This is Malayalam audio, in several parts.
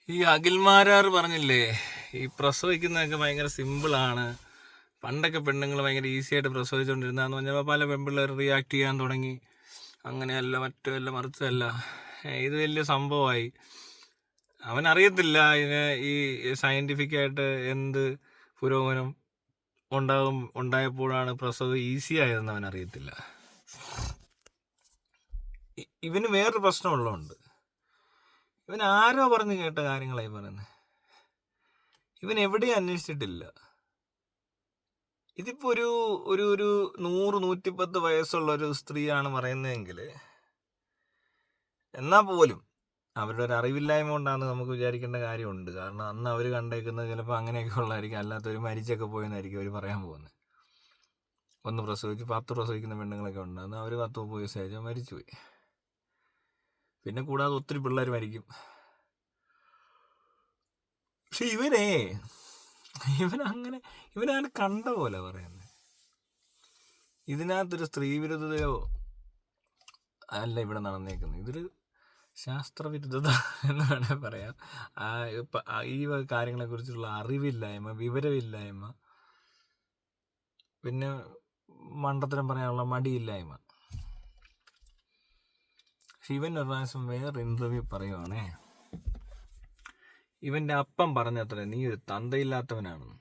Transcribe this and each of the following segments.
ഈ അഖിൽമാരാർ പറഞ്ഞില്ലേ, ഈ പ്രസവിക്കുന്നതൊക്കെ ഭയങ്കര സിമ്പിളാണ്. പണ്ടൊക്കെ പെണ്ണുങ്ങൾ ഭയങ്കര ഈസി ആയിട്ട് പ്രസവിച്ചുകൊണ്ടിരുന്നതെന്ന് പറഞ്ഞപ്പോൾ പല പെൺപിള്ളേർ റിയാക്ട് ചെയ്യാൻ തുടങ്ങി. അങ്ങനെയല്ല, മറ്റല്ല, മറിച്ചല്ല, ഇത് വലിയ സംഭവമായി. അവനറിയത്തില്ല ഇതിന് ഈ സയൻറ്റിഫിക്കായിട്ട് എന്ത് പുരോഗമനം ഉണ്ടായപ്പോഴാണ് പ്രസവം ഈസി ആയതെന്ന് അവനറിയത്തില്ല. ഇവന് വേറൊരു പ്രശ്നമുള്ളതുകൊണ്ട് ഇവൻ ആരോ പറഞ്ഞ് കേട്ട കാര്യങ്ങളായി പറയുന്നത്. ഇവൻ എവിടെയും അന്വേഷിച്ചിട്ടില്ല. ഇതിപ്പോ ഒരു ഒരു ഒരു 100-110 വയസ്സുള്ള ഒരു സ്ത്രീയാണ് പറയുന്നതെങ്കിൽ എന്നാൽ പോലും അവരുടെ ഒരു അറിവില്ലായ്മ കൊണ്ടാണെന്ന് നമുക്ക് വിചാരിക്കേണ്ട കാര്യമുണ്ട്. കാരണം അന്ന് അവർ കണ്ടേക്കുന്നത് ചിലപ്പോൾ അങ്ങനെയൊക്കെ ഉള്ളതായിരിക്കും. അല്ലാത്തൊരു മരിച്ചൊക്കെ പോയെന്നായിരിക്കും അവർ പറയാൻ പോകുന്നത്. ഒന്ന് പ്രസവിച്ച് 10 പ്രസവിക്കുന്ന പെണ്ണുങ്ങളൊക്കെ ഉണ്ട്. അന്ന് അവർ 10-30 വയസ്സായിട്ട് മരിച്ചുപോയി. പിന്നെ കൂടാതെ ഒത്തിരി പിള്ളേർ മരിക്കും. പക്ഷെ ഇവനാണ് കണ്ട പോലെ പറയുന്നത്. ഇതിനകത്തൊരു സ്ത്രീ വിരുദ്ധതയോ അല്ല ഇവിടെ നടന്നേക്കുന്നത്. ഇതൊരു ശാസ്ത്രവിരുദ്ധത എന്ന് വേണമെങ്കിൽ പറയാം. ഈ കാര്യങ്ങളെക്കുറിച്ചുള്ള അറിവില്ലായ്മ, വിവരമില്ലായ്മ, പിന്നെ മണ്ടത്തരം പറയാനുള്ള മടിയില്ലായ്മ. ഇവൻ ഒരു പ്രാവശ്യം വേറെ ഇന്റർവ്യൂ പറയുവാണേ, ഇവന്റെ അപ്പം പറഞ്ഞത്ര നീ ഒരു തന്തയില്ലാത്തവനാണെന്ന്.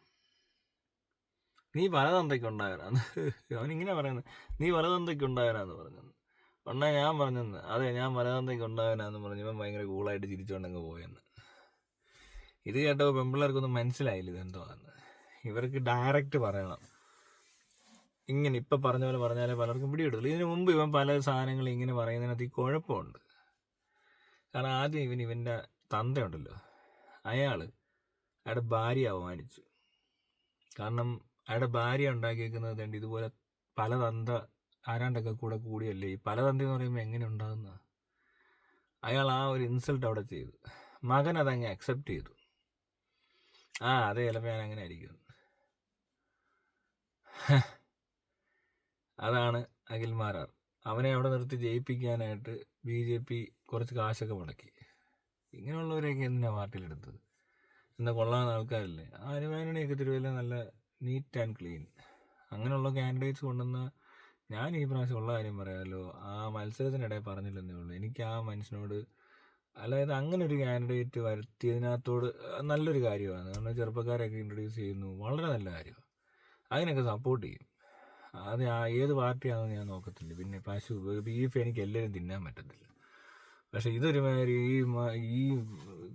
നീ പലതന്തയ്ക്കുണ്ടായവനാന്ന്. അവനിങ്ങനെ പറയുന്നത്, നീ പലതന്തയ്ക്കുണ്ടായവനാന്ന് പറഞ്ഞത്. ഉണ്ണാ ഞാൻ പറഞ്ഞെന്ന്, അതെ ഞാൻ പലതന്തയ്ക്കുണ്ടായവനാന്ന് പറഞ്ഞു. ഇവൻ ഭയങ്കര കൂളായിട്ട് ചിരിച്ചുകൊണ്ടങ്ങ് പോയെന്ന്. ഇത് കേട്ടപ്പോൾ പെൺപിള്ളേർക്കൊന്നും മനസ്സിലായില്ല ഇതെന്തോന്ന്. ഇവർക്ക് ഡയറക്റ്റ് പറയണം. ഇങ്ങനെ ഇപ്പം പറഞ്ഞ പോലെ പറഞ്ഞാലേ പലർക്കും പിടികിട്ടുള്ളൂ. ഇതിനു മുമ്പ് ഇവൻ പല സാധനങ്ങൾ ഇങ്ങനെ പറയുന്നതിനകത്ത് ഈ കുഴപ്പമുണ്ട്. കാരണം ആദ്യം ഇവൻ്റെ തന്തയുണ്ടല്ലോ, അയാളുടെ ഭാര്യ അവമാനിച്ചു. കാരണം അയാളുടെ ഭാര്യ ഉണ്ടാക്കിയേക്കുന്നത് തേണ്ടി ഇതുപോലെ പല തന്ത ആരാണ്ടൊക്കെ കൂടിയല്ലേ. ഈ പല തന്ത എന്ന് പറയുമ്പോൾ എങ്ങനെ ഉണ്ടാകുന്ന അയാൾ ആ ഒരു ഇൻസൾട്ട് അവിടെ ചെയ്തു. മകൻ അതങ്ങ് അക്സെപ്റ്റ് ചെയ്തു. അതെ ചിലപ്പോൾ ഞാൻ അങ്ങനെ ആയിരിക്കും. അതാണ് അഖിൽമാരാർ. അവനെ അവിടെ നിർത്തി ജയിപ്പിക്കാനായിട്ട് BJP കുറച്ച് കാശൊക്കെ മുടക്കി. ഇങ്ങനെയുള്ളവരെയൊക്കെ എന്തിനാ പാർട്ടിയിലെടുത്തത്? എന്താ കൊള്ളാവുന്ന ആൾക്കാരല്ലേ? ആനുമാനണിയൊക്കെ തിരുവല്ല നല്ല നീറ്റ് ആൻഡ് ക്ലീൻ. അങ്ങനെയുള്ള കാൻഡിഡേറ്റ്സ് കൊണ്ടുവന്ന് ഞാൻ ഈ പ്രാവശ്യം ഉള്ള കാര്യം പറയാമല്ലോ, ആ മത്സരത്തിനിടെ പറഞ്ഞില്ലെന്നേ ഉള്ളൂ. എനിക്ക് ആ മനുഷ്യനോട്, അതായത് അങ്ങനെ ഒരു കാൻഡിഡേറ്റ് വരുത്തിയതിനകത്തോട് നല്ലൊരു കാര്യമാണ്. കാരണം ചെറുപ്പക്കാരൊക്കെ ഇൻട്രൊഡ്യൂസ് ചെയ്യുന്നു, വളരെ നല്ല കാര്യമാണ്. അതിനൊക്കെ സപ്പോർട്ട് ചെയ്യും. അത് ഏത് പാർട്ടിയാണെന്ന് ഞാൻ നോക്കത്തില്ല. പിന്നെ പശു ബീഫ് എനിക്ക് എല്ലാവരും തിന്നാൻ പറ്റത്തില്ല. പക്ഷെ ഇതൊരുമാതിരി ഈ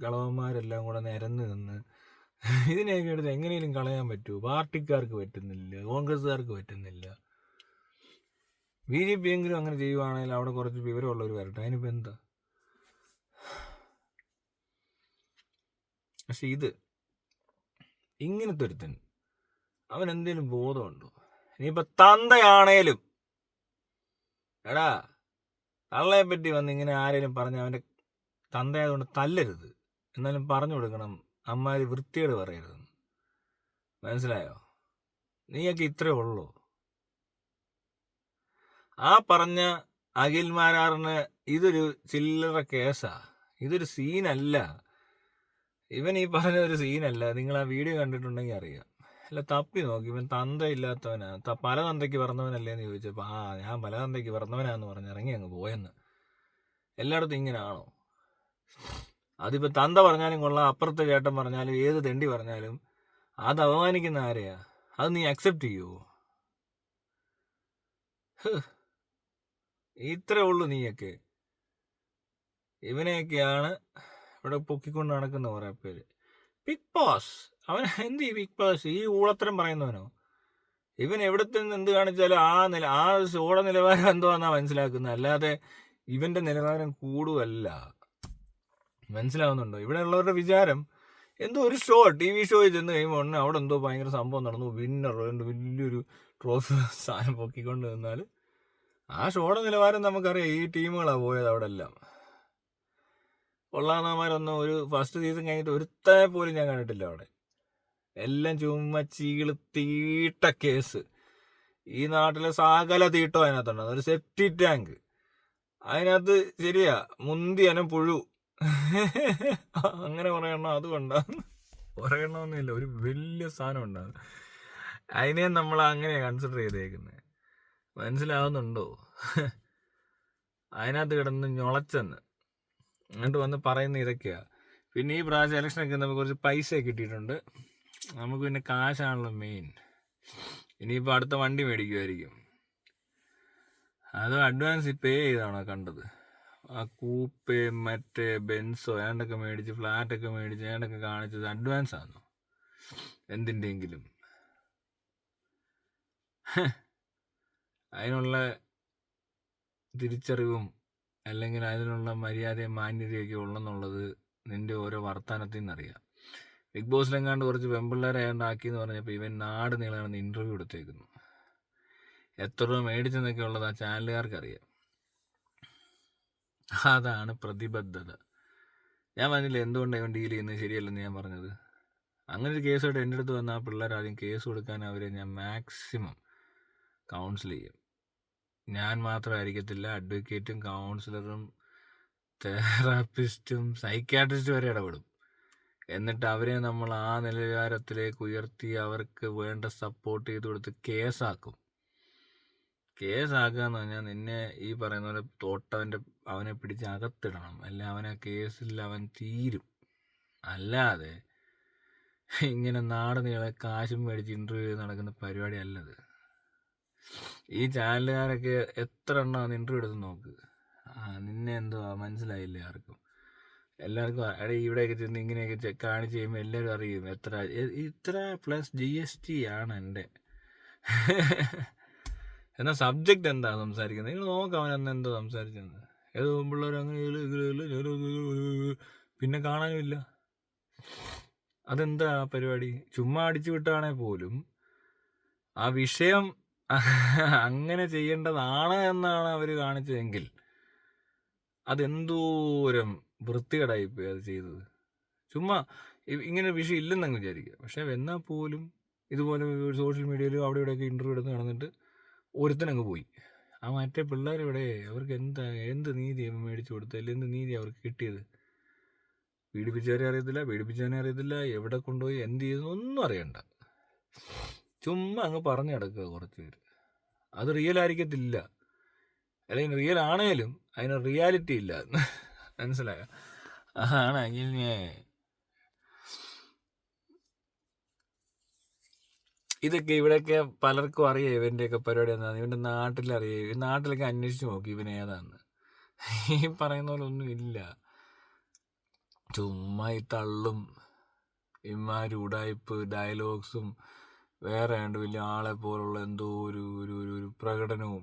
കളവന്മാരെല്ലാം കൂടെ നിരന്ന് നിന്ന് ഇതിനെയൊക്കെ എടുത്ത് എങ്ങനെയും കളയാൻ പറ്റുമോ? പാർട്ടിക്കാർക്ക് പറ്റുന്നില്ല, കോൺഗ്രസ്സുകാർക്ക് പറ്റുന്നില്ല. BJP എങ്കിലും അങ്ങനെ ചെയ്യുവാണെങ്കിൽ അവിടെ കുറച്ച് വിവരമുള്ളവർ വരട്ടെ. അതിനിപ്പോൾ എന്താ? പക്ഷെ ഇത് ഇങ്ങനത്തെ ഒരുത്തൻ അവൻ എന്തെങ്കിലും ബോധമുണ്ടോ? ഇനിയിപ്പോൾ തന്തയാണേലും എടാ തള്ളയെ പറ്റി വന്ന് ഇങ്ങനെ ആരെങ്കിലും പറഞ്ഞ് അവൻ്റെ തന്തയായതുകൊണ്ട് തല്ലരുത്. എന്നാലും പറഞ്ഞു കൊടുക്കണം, അമ്മാതിരി വൃത്തിയോട് പറയരുതെന്ന്. മനസ്സിലായോ? നീയൊക്കെ ഇത്രേ ഉള്ളൂ. ആ പറഞ്ഞ അഖിൽമാരാറിന് ഇതൊരു ചില്ലറ കേസാ, ഇതൊരു സീനല്ല. ഇവൻ ഈ പറഞ്ഞ ഒരു സീനല്ല. നിങ്ങൾ ആ വീഡിയോ കണ്ടിട്ടുണ്ടെങ്കിൽ അറിയാം. അല്ല തപ്പി നോക്കി, ഇവൻ തന്തയില്ലാത്തവനാ, പല തന്തയ്ക്ക് പറഞ്ഞവനല്ലേന്ന് ചോദിച്ചപ്പോൾ ഞാൻ പല തന്തയ്ക്ക് പറഞ്ഞവനാന്ന് പറഞ്ഞ് ഇറങ്ങി അങ്ങ് പോയെന്ന്. എല്ലായിടത്തും ഇങ്ങനെയാണോ? അതിപ്പോൾ തന്ത പറഞ്ഞാലും കൊള്ളാം, അപ്പുറത്തെ ചേട്ടൻ പറഞ്ഞാലും, ഏത് തെണ്ടി പറഞ്ഞാലും അത് അവമാനിക്കുന്ന ആരെയാ? അത് നീ അക്സെപ്റ്റ് ചെയ്യുമോ? ഇത്രേ ഉള്ളൂ നീയൊക്കെ. ഇവനെയൊക്കെയാണ് ഇവിടെ പൊക്കിക്കൊണ്ട് നടക്കുന്ന കുറേ പേര്. ബിഗ് ബോസ് അവൻ എന്ത് ഈ ബിഗ് ബോസ് ഈ ഊളത്തരം പറയുന്നവനോ? ഇവൻ എവിടത്തെ എന്ത് കാണിച്ചാലും ആ ഷോയുടെ നിലവാരം എന്തുവാന്നാ മനസ്സിലാക്കുന്നത്. അല്ലാതെ ഇവന്റെ നിലവാരം കൂടുകയല്ല. മനസ്സിലാവുന്നുണ്ടോ? ഇവിടെ ഉള്ളവരുടെ വിചാരം എന്തോ ഒരു ഷോ, TV ഷോയിൽ ചെന്ന് കഴിയുമ്പോൾ അവിടെ എന്തോ ഭയങ്കര സംഭവം നടന്നു, വിന്നർ വലിയൊരു ട്രോഫി സാധനം പൊക്കിക്കൊണ്ട് നിന്നാൽ ആ ഷോയുടെ നിലവാരം നമുക്കറിയാം. ഈ ടീമുകളാണ് പോയത് അവിടെ എല്ലാം. കൊള്ളാവുന്നമാരൊന്നും ഒരു ഫസ്റ്റ് സീസൺ കഴിഞ്ഞിട്ട് ഒരുത്തനെ പോലും ഞാൻ കണ്ടിട്ടില്ല അവിടെ. എല്ലാം ചുമ്മാ തീട്ട കേസ്. ഈ നാട്ടിലെ സകല തീട്ടോ അതിനകത്തുണ്ട്. ഒരു സെപ്റ്റി ടാങ്ക് അതിനകത്ത് ശരിയാ, മുന്തിയനം പുഴു, അങ്ങനെ പറയണോ അതുകൊണ്ടാണ് പറയണമെന്നില്ല, ഒരു വലിയ സാധനം ഉണ്ടാകും. അതിനെ നമ്മൾ അങ്ങനെ കൺസിഡർ ചെയ്തേക്കുന്നത്. മനസ്സിലാവുന്നുണ്ടോ? അതിനകത്ത് കിടന്ന് ഞൊളച്ചെന്ന് എന്നിട്ട് വന്ന് പറയുന്ന ഇതൊക്കെയാ. പിന്നെ ഈ പ്രാവശ്യം ഇലക്ഷനൊക്കെ നമുക്ക് കുറച്ച് പൈസ കിട്ടിയിട്ടുണ്ട്. നമുക്ക് പിന്നെ കാശാണല്ലോ മെയിൻ. ഇനിയിപ്പോൾ അടുത്ത വണ്ടി മേടിക്കുമായിരിക്കും. അത് അഡ്വാൻസ് പേ ചെയ്താണോ കണ്ടത്? ആ കൂപ്പേ മറ്റേ ബെൻസോ ഏണ്ടൊക്കെ മേടിച്ച് ഫ്ലാറ്റൊക്കെ മേടിച്ച് ഏണ്ടൊക്കെ കാണിച്ചത് അഡ്വാൻസ് ആണോ എന്തിൻ്റെങ്കിലും? അതിനുള്ള തിരിച്ചറിവും അല്ലെങ്കിൽ അതിനുള്ള മര്യാദയും മാന്യതയൊക്കെ ഉള്ളെന്നുള്ളത് നിന്റെ ഓരോ വർത്തമാനത്തിൽ നിന്നറിയാം. ബിഗ് ബോസിലെങ്ങാണ്ട് കുറച്ച് പെമ്പിള്ളേരെ ആക്കിയെന്ന് പറഞ്ഞപ്പോൾ ഇവൻ നാട് നീളാണെന്ന് ഇൻ്റർവ്യൂ എടുത്തേക്കുന്നു. എത്ര രൂപ മേടിച്ചെന്നൊക്കെ ഉള്ളത് ആ ചാനലുകാർക്കറിയാം. അതാണ് പ്രതിബദ്ധത. ഞാൻ പറഞ്ഞില്ല എന്തുകൊണ്ടാണ് ഇവൻ ഡീൽ ചെയ്യുന്നത് ശരിയല്ലെന്ന് ഞാൻ പറഞ്ഞത്. അങ്ങനെ ഒരു കേസായിട്ട് എൻ്റെ അടുത്ത് വന്ന ആ പിള്ളേർ ആദ്യം കേസ് കൊടുക്കാൻ അവരെ ഞാൻ മാക്സിമം കൗൺസിൽ ചെയ്യും. ഞാൻ മാത്രമായിരിക്കത്തില്ല, അഡ്വക്കേറ്റും കൗൺസിലറും തെറാപ്പിസ്റ്റും സൈക്യാട്രിസ്റ്റും വരെ ഇടപെടും. എന്നിട്ട് അവരെ നമ്മൾ ആ നിലവാരത്തിലേക്ക് ഉയർത്തി അവർക്ക് വേണ്ട സപ്പോർട്ട് ചെയ്ത് കൊടുത്ത് കേസാക്കും. കേസാക്കുക എന്ന് പറഞ്ഞാൽ നിന്നെ ഈ പറയുന്ന പോലെ അവനെ പിടിച്ച് അകത്തിടണം, അല്ല അവനെ കേസിൽ അവൻ തീരും. അല്ലാതെ ഇങ്ങനെ നാട് നീളെ കാശും മേടിച്ച് ഇൻ്റർവ്യൂ ചെയ്ത് നടക്കുന്ന പരിപാടി അല്ലത്. ഈ ചാനലുകാരൊക്കെ എത്ര എണ്ണമാണ് ഇൻ്റർവ്യൂ എടുത്ത് നോക്ക്. നിന്നെ എന്തുവാ മനസ്സിലായില്ലേ ആർക്കും? എല്ലാവർക്കും ഇവിടെയൊക്കെ ചെന്ന് ഇങ്ങനെയൊക്കെ കാണിച്ച് കഴിയുമ്പോൾ എല്ലാവരും അറിയും ഇത്ര പ്ലസ് GST ആണ് എൻ്റെ. എന്നാൽ സബ്ജക്റ്റ് എന്താ സംസാരിക്കുന്നത്? നിങ്ങൾ നോക്കാം അവൻ എന്തോ സംസാരിച്ചത്. ഏത് പിള്ളേർ അങ്ങനെ പിന്നെ കാണാനുമില്ല. അതെന്താ പരിപാടി? ചുമ്മാ അടിച്ചു വിട്ടാണെങ്കിൽ പോലും ആ വിഷയം അങ്ങനെ ചെയ്യേണ്ടതാണ് എന്നാണ് അവർ കാണിച്ചതെങ്കിൽ അതെന്തോരം വൃത്തികേടായിപ്പോയി അത് ചെയ്തത്. ചുമ്മാ ഇങ്ങനെ വിഷയം ഇല്ലെന്നങ്ങ് വിചാരിക്കുക. പക്ഷെ എന്നാൽ പോലും ഇതുപോലെ സോഷ്യൽ മീഡിയയിലും അവിടെ ഇവിടെയൊക്കെ ഇൻ്റർവ്യൂ എടുത്ത് നടന്നിട്ട് ഒരുത്തനങ്ങ് പോയി. ആ മറ്റേ പിള്ളേരിവിടെ അവർക്ക് എന്ത് നീതി മേടിച്ചു കൊടുത്തത്? എന്ത് നീതി അവർക്ക് കിട്ടിയത്? പീഡിപ്പിച്ചവരെ അറിയത്തില്ല, എവിടെ കൊണ്ടുപോയി എന്ത് ചെയ്തെന്നൊന്നും അറിയണ്ട. ചുമ്മാ അങ്ങ് പറഞ്ഞു കിടക്കുക കുറച്ച് പേര്. അത് റിയൽ ആയിരിക്കത്തില്ല, അല്ലെങ്കിൽ റിയൽ ആണേലും അതിന് റിയാലിറ്റി ഇല്ല. മനസ്സിലായോ? ആണെങ്കിൽ ഇതൊക്കെ ഇവിടെയൊക്കെ പലർക്കും അറിയാം ഇവൻ്റെയൊക്കെ പരിപാടി എന്താണെന്ന്. ഇവൻ്റെ നാട്ടിലറിയാം. ഈ നാട്ടിലൊക്കെ അന്വേഷിച്ച് നോക്കി ഇവൻ ഏതാന്ന്. ഈ പറയുന്ന പോലെ ഒന്നും ഇല്ല. ചുമ്മാ ഈ തള്ളും ഇമാര് ഉടായ്പ് ഡയലോഗ്സും വേറെ ഉണ്ട് വലിയ ആളെ പോലുള്ള എന്തോ ഒരു പ്രകടനവും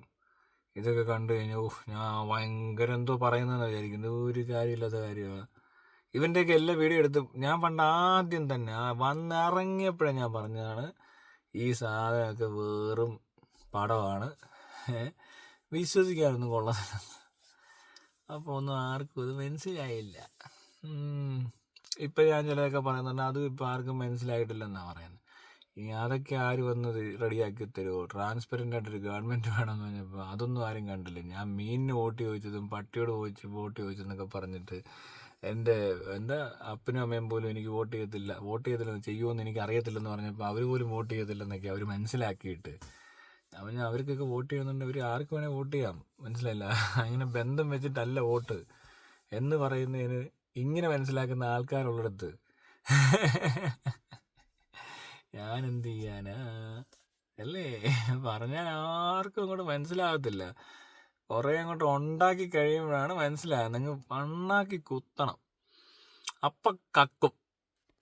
ഇതൊക്കെ കണ്ടു കഴിഞ്ഞാൽ ഞാൻ ഭയങ്കര എന്തോ പറയുന്നതെന്ന് വിചാരിക്കുന്നത്. ഒരു കാര്യമില്ലാത്ത കാര്യമാണ്. ഇവൻ്റെയൊക്കെ എല്ലാ വീഡിയോ എടുത്ത് ഞാൻ പണ്ട് ആദ്യം തന്നെ വന്നിറങ്ങിയപ്പോഴേ ഞാൻ പറഞ്ഞതാണ് ഈ സാധനമൊക്കെ വെറും പടമാണ്, വിശ്വസിക്കാനൊന്നും കൊള്ളത്തില്ല. അപ്പോൾ ഒന്നും ആർക്കും ഇത് മനസ്സിലായില്ല. ഇപ്പം ഞാൻ ചിലതൊക്കെ പറയുന്നുണ്ട്, അതും ഇപ്പം ആർക്കും മനസ്സിലായിട്ടില്ലെന്നാണ് പറയുന്നത്. ഇനി അതൊക്കെ ആര് വന്നത് റെഡിയാക്കി തരുമോ? ട്രാൻസ്പെറൻ്റ് ആയിട്ടൊരു ഗവൺമെൻറ് വേണമെന്ന് പറഞ്ഞപ്പോൾ അതൊന്നും ആരും കണ്ടില്ല. ഞാൻ മീനിന് വോട്ട് ചോദിച്ചതും പട്ടിയോട് വോട്ട് ചോദിച്ചതെന്നൊക്കെ പറഞ്ഞിട്ട് എൻ്റെ അപ്പനും അമ്മയും പോലും എനിക്ക് വോട്ട് ചെയ്യത്തില്ല ചെയ്യുമെന്ന് എനിക്ക് അറിയത്തില്ലെന്ന് പറഞ്ഞപ്പോൾ അവർ പോലും വോട്ട് ചെയ്യത്തില്ലെന്നൊക്കെ അവർ മനസ്സിലാക്കിയിട്ട് അവർക്കൊക്കെ വോട്ട് ചെയ്യുന്നുണ്ട്. അവർ ആർക്ക് വേണേൽ വോട്ട് ചെയ്യാം. മനസ്സിലായില്ല? അങ്ങനെ ബന്ധം വെച്ചിട്ടല്ല വോട്ട് എന്ന് പറയുന്നതിന് ഇങ്ങനെ മനസ്സിലാക്കുന്ന ആൾക്കാരുള്ളിടത്ത് ഞാൻ എന്ത് ചെയ്യാനാ അല്ലേ? പറഞ്ഞാൽ ആർക്കും അങ്ങോട്ട് മനസ്സിലാകത്തില്ല. കുറേ അങ്ങോട്ട് ഉണ്ടാക്കി കഴിയുമ്പോഴാണ് മനസ്സിലാകുന്നത്. നിങ്ങൾ ഉണ്ടാക്കി കുത്തണം, അപ്പം കക്കും.